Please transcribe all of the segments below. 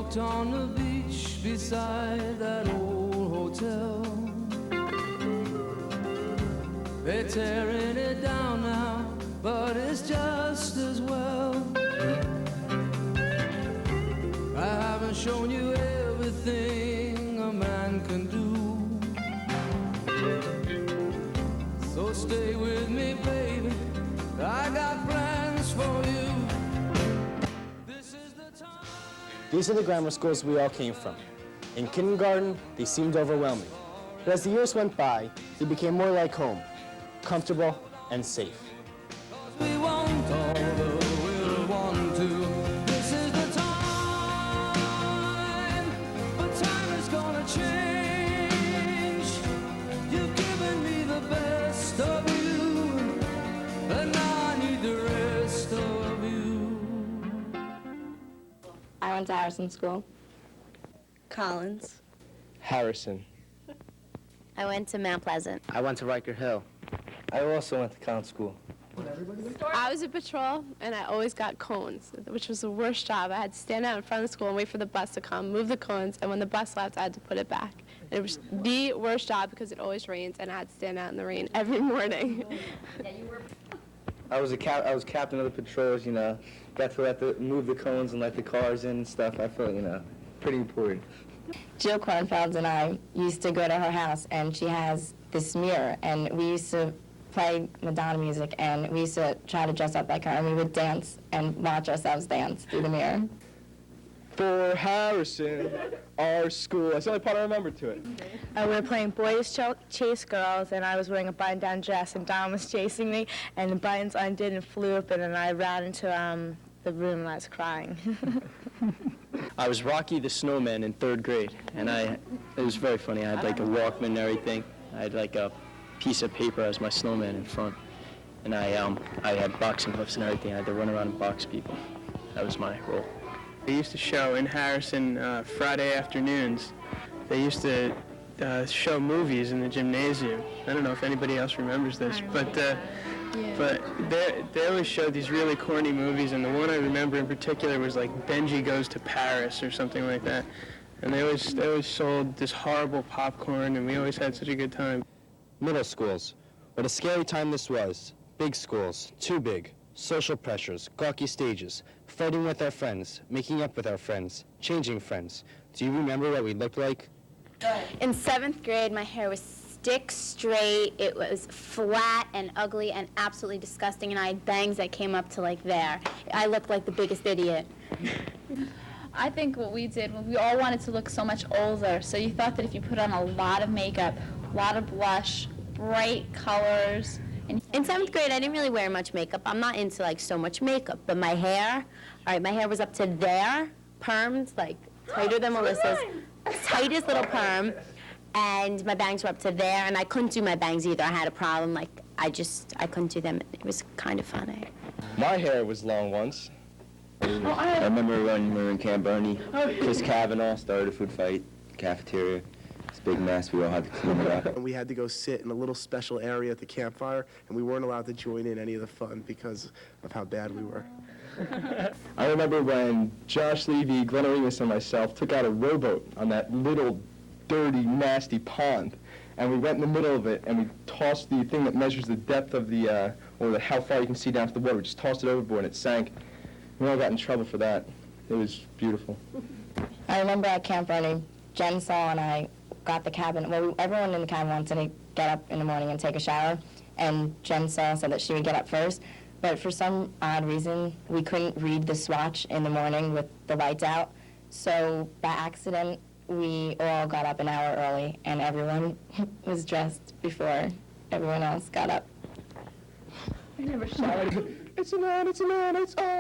walked on the beach beside that old hotel. They're tearing it down now, but it's just as well. I haven't shown you everything a man can do, so stay with me, baby. I got plans for you. This is the time. These are the grammar schools we all came from. In kindergarten, they seemed overwhelming. But as the years went by, they became more like home, comfortable and safe. We want all the we'll want to. This is the time, but time is gonna change. You've given me the best of you, and now I need the rest of you. I went to Harrison School. Collins. Harrison. I went to Mount Pleasant. I went to Riker Hill. I also went to Collins School. I was a patrol, and I always got cones, which was the worst job. I had to stand out in front of the school and wait for the bus to come, move the cones, and when the bus left, I had to put it back. It was the worst job because it always rains, and I had to stand out in the rain every morning. I was captain of the patrols, you know. Got to move the cones and let the cars in and stuff. I felt, you know, pretty important. Jill Kornfeld and I used to go to her house, and she has this mirror, and we used to play Madonna music, and we used to try to dress up like her, and we would dance and watch ourselves dance through the mirror. For Harrison, our school. That's the only part I remember to it. We were playing boys chase girls, and I was wearing a button-down dress, and Don was chasing me, and the buttons undid and flew open, and I ran into the room, and I was crying. I was Rocky the Snowman in 3rd grade, and it was very funny. I had like a Walkman and everything. I had like a piece of paper as my snowman in front, and I had boxing gloves and everything. I had to run around and box people. That was my role. They used to show in Harrison Friday afternoons. They used to show movies in the gymnasium. I don't know if anybody else remembers this, but they always showed these really corny movies, and the one I remember in particular was like Benji Goes to Paris or something like that. And they always sold this horrible popcorn, and we always had such a good time. Middle schools. What a scary time this was. Big schools, too big. Social pressures, gawky stages, fighting with our friends, making up with our friends, changing friends. Do you remember what we looked like? In 7th grade, my hair was stick straight. It was flat and ugly and absolutely disgusting, and I had bangs that came up to like there. I looked like the biggest idiot. I think what we did, we all wanted to look so much older, so you thought that if you put on a lot of makeup, a lot of blush, bright colors. In 7th grade, I didn't really wear much makeup. I'm not into like so much makeup, but my hair, all right, my hair was up to there, permed, like tighter than Melissa's, tightest little perm, and my bangs were up to there, and I couldn't do my bangs either. I had a problem, like I couldn't do them. It was kind of funny. My hair was long once. I remember when we were in Camp Bernie, Chris Kavanaugh started a food fight, cafeteria. It's a big mess, we all had to clean it up. And we had to go sit in a little special area at the campfire, and we weren't allowed to join in any of the fun because of how bad we were. I remember when Josh Levy, Glenn Arenas, and myself took out a rowboat on that little, dirty, nasty pond, and we went in the middle of it, and we tossed the thing that measures the depth of the, how far you can see down to the water. We just tossed it overboard, and it sank. We all got in trouble for that. It was beautiful. I remember at Camp Bernie, Jen Saul and I got the cabin. Well, everyone in the cabin wanted to get up in the morning and take a shower, and Jen Saul said that she would get up first. But for some odd reason, we couldn't read the swatch in the morning with the lights out. So by accident, we all got up an hour early, and everyone was dressed before everyone else got up. I never showered. It's a man, it's all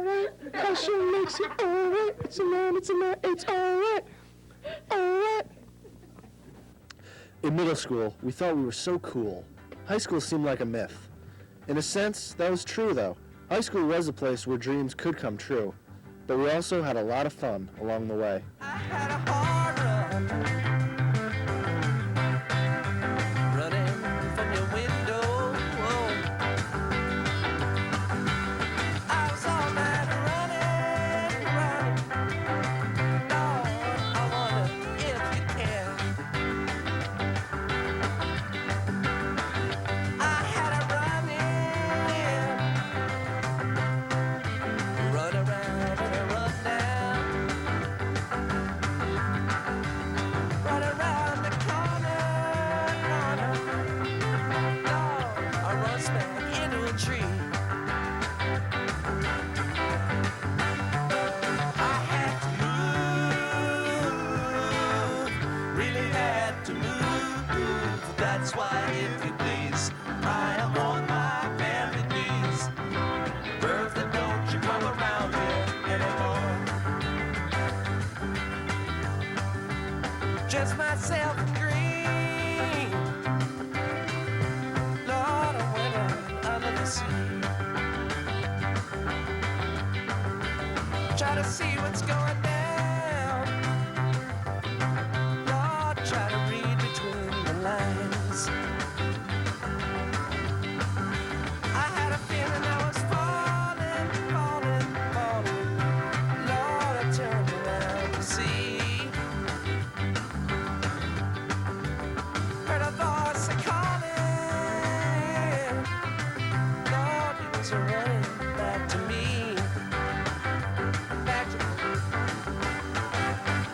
right. Passion makes it all right. It's a man, it's all right. All right. In middle school, we thought we were so cool. High school seemed like a myth. In a sense, that was true, though. High school was a place where dreams could come true. But we also had a lot of fun along the way. I had a hard run, running from your window. I was all night running, I had to move, really had to move. That's why, if you please, I am on my bended knees. Bertha, don't you come around here anymore. Just myself and green. Lord, I went out under the sea. Try to see what's going down. Lord, try to read between the lines. I had a feeling I was falling, falling, falling. Lord, I turned around to see. Heard a voice calling. Lord, it was running back to me. Back to me.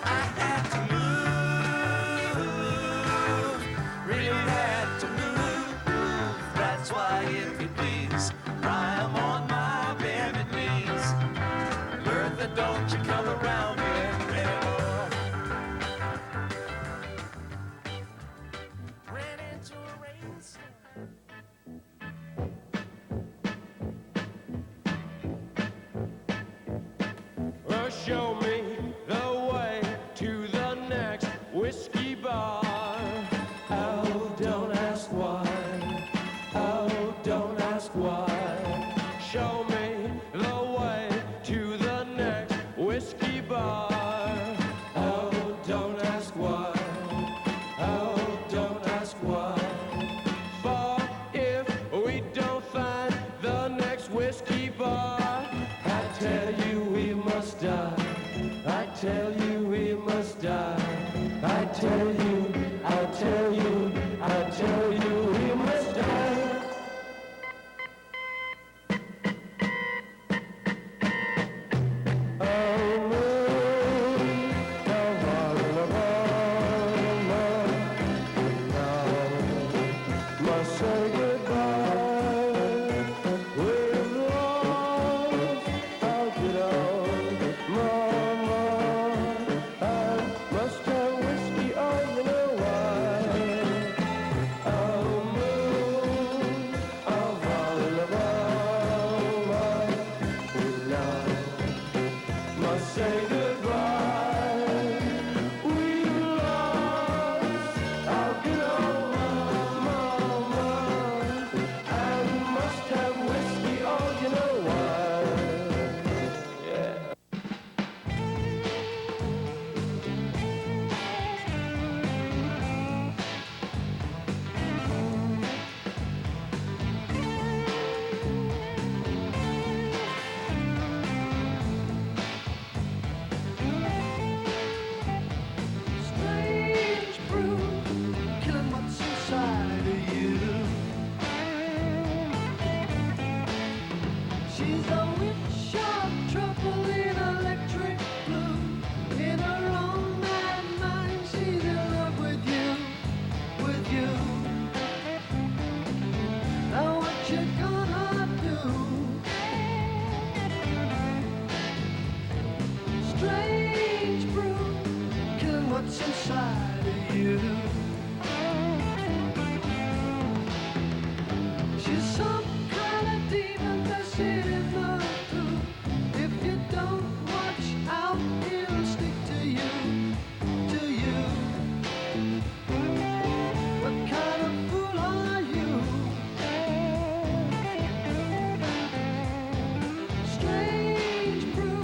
I had to move, really had to move. That's why, if you please, I am on my bended knees. Bertha, don't you come around here anymore. Ran into a rainstorm. Well, show me the way to the next whiskey bar. Oh, don't ask why. Oh, don't ask why. Show me the way to the next whiskey bar. Oh, don't ask why. Oh, don't ask why. For if we don't find the next whiskey bar, I tell you we must die. I tell you we must die. I tell you, I tell you, I tell you we must die. Oh, moon, come on, must say goodbye. We've lost our good old mama. I must have whiskey, oh, you know why. Oh, moon, oh, must say goodbye. We've lost our good old mama. I must have whiskey, oh, you know why. Yeah. Strange brew, killing what's inside of you. She's a witch of trouble in electric blue. In her own mad mind, she's in love with you, with you. Now what you gonna do? Strange brew, killing what's inside of you. She's some kind of demon that's in the truth. If you don't watch out, it'll stick to you, to you. What kind of fool are you? Strange brew,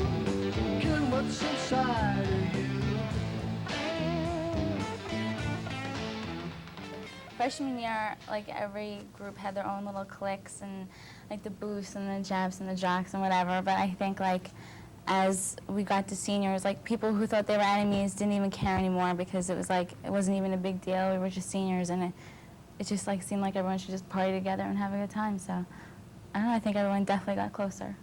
killing what's inside of you. Freshman year, like every group had their own little cliques and like the booths and the Japs and the jocks and whatever. But I think like as we got to seniors, like people who thought they were enemies didn't even care anymore because it was like it wasn't even a big deal. We were just seniors, and it just like seemed like everyone should just party together and have a good time. So I don't know. I think everyone definitely got closer.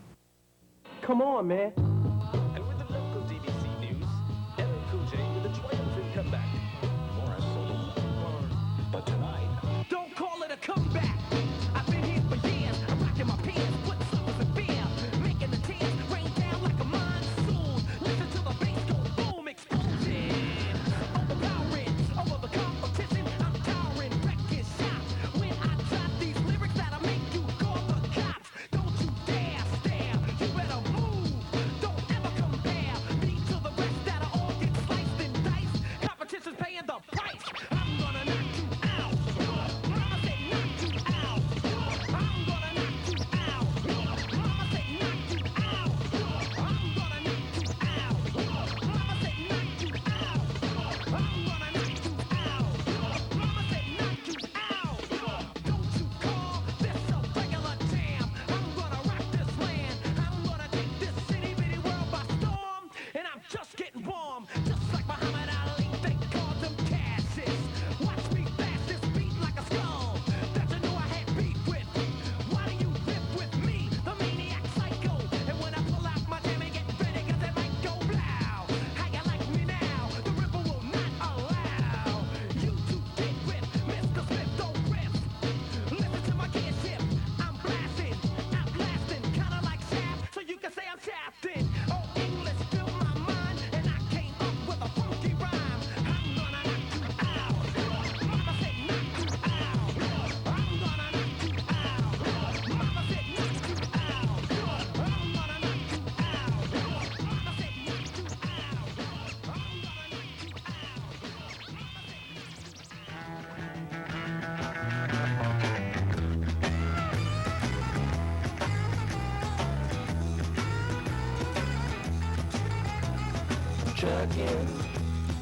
Come on, man. And with the local DVC news, LL Cool J with a triumphant comeback. For a solo but tonight, Don't call it a comeback. I've been here for years. I'm rocking my pants. trucking.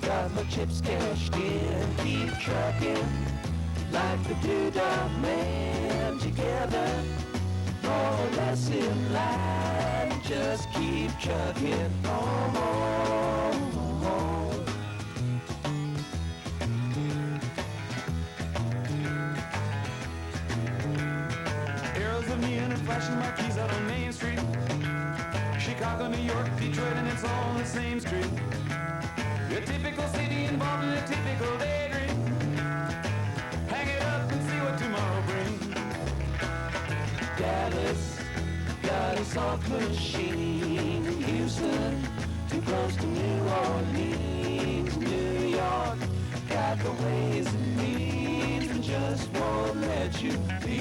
Got my chips cashed in, keep trucking. Like the doodah man together, more or less in line. Just keep trucking on. Arrows of neon and flashing marquees out on Main Street. Chicago, New York, Detroit, and it's all on the same street. A typical city involved in a typical daydream. Hang it up and see what tomorrow brings. Dallas got a soft machine. Houston, too close to New Orleans. New York got the ways and means and just won't let you be.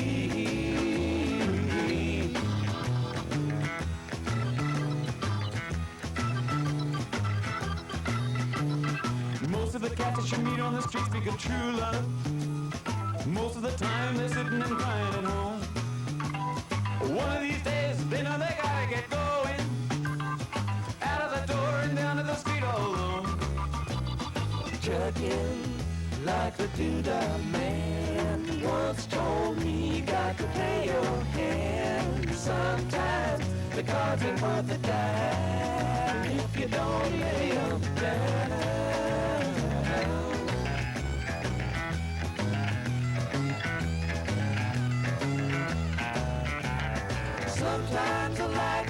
Most of the cats that you meet on the street speak of true love. Most of the time they're sitting and crying at home. One of these days they know they gotta get going. Out of the door and down to the street all alone. Trucking like the doodah man once told me, you got to play your hand. Sometimes the cards ain't worth a dime if you don't lay 'em down. Sometimes I like